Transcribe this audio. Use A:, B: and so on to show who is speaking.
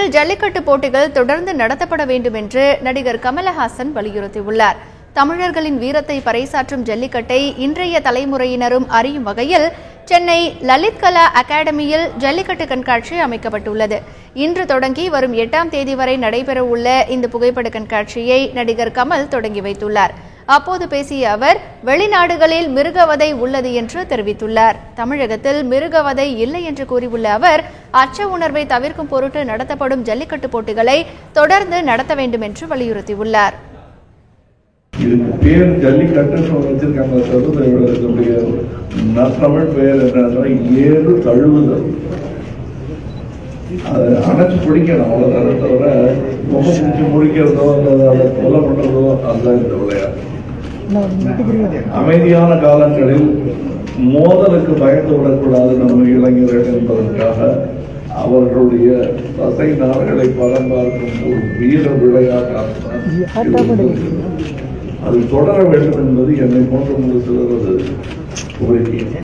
A: தமிழகத்தில் ஜல்லிக்கட்டு போட்டிகள் தொடர்ந்து நடத்தப்பட வேண்டும் என்று நடிகர் கமலஹாசன் வலியுறுத்தியுள்ளார். தமிழர்களின் வீரத்தை பறைசாற்றும் ஜல்லிக்கட்டை இன்றைய தலைமுறையினரும் அறியும் வகையில் சென்னை லலித் கலா அகாடமியில் ஜல்லிக்கட்டு கண்காட்சி அமைக்கப்பட்டுள்ளது. இன்று தொடங்கி வரும் 8ஆம் தேதி வரை நடைபெறவுள்ள இந்த புகைப்பட கண்காட்சியை நடிகர் கமல் தொடங்கி வைத்துள்ளார். அப்போது பேசிய அவர், வெளிநாடுகளில் மிருகவதை உள்ளது என்று தெரிவித்துள்ளார். தமிழகத்தில் மிருகவதை இல்லை என்று கூறியுள்ள அவர், அச்ச உணர்வை தவிர்க்கும் பொருட்டு நடத்தப்படும் ஜல்லிக்கட்டு போட்டிகளை தொடர்ந்து நடத்த வேண்டும் என்று வலியுறுத்தியுள்ளார்.
B: இதுக்கு பேர் ஜல்லிக்கட்டுன்னு வச்சிருக்காங்க. தமிழ் பெயர் என்ன? ஏறு தழுவுதல். அதை அணைச்சு பிடிக்கணும், அவ்வளோதான தவிர ரொம்ப பிடிச்சி முடிக்கிறதோ அதை கொலை பண்றதோ அதுதான் இந்த விளையாட்டு. அமைதியான காலங்களில் மோதலுக்கு பயந்து விடக்கூடாது நம்ம இளைஞர்கள் என்பதற்காக அவர்களுடைய தசை நார்களை பலம் பார்க்கும் ஒரு வீர விளையாட்டாக அது தொடர வேண்டும் என்பது என்னை போன்ற ஒரு சிலரது கோரிக்கை.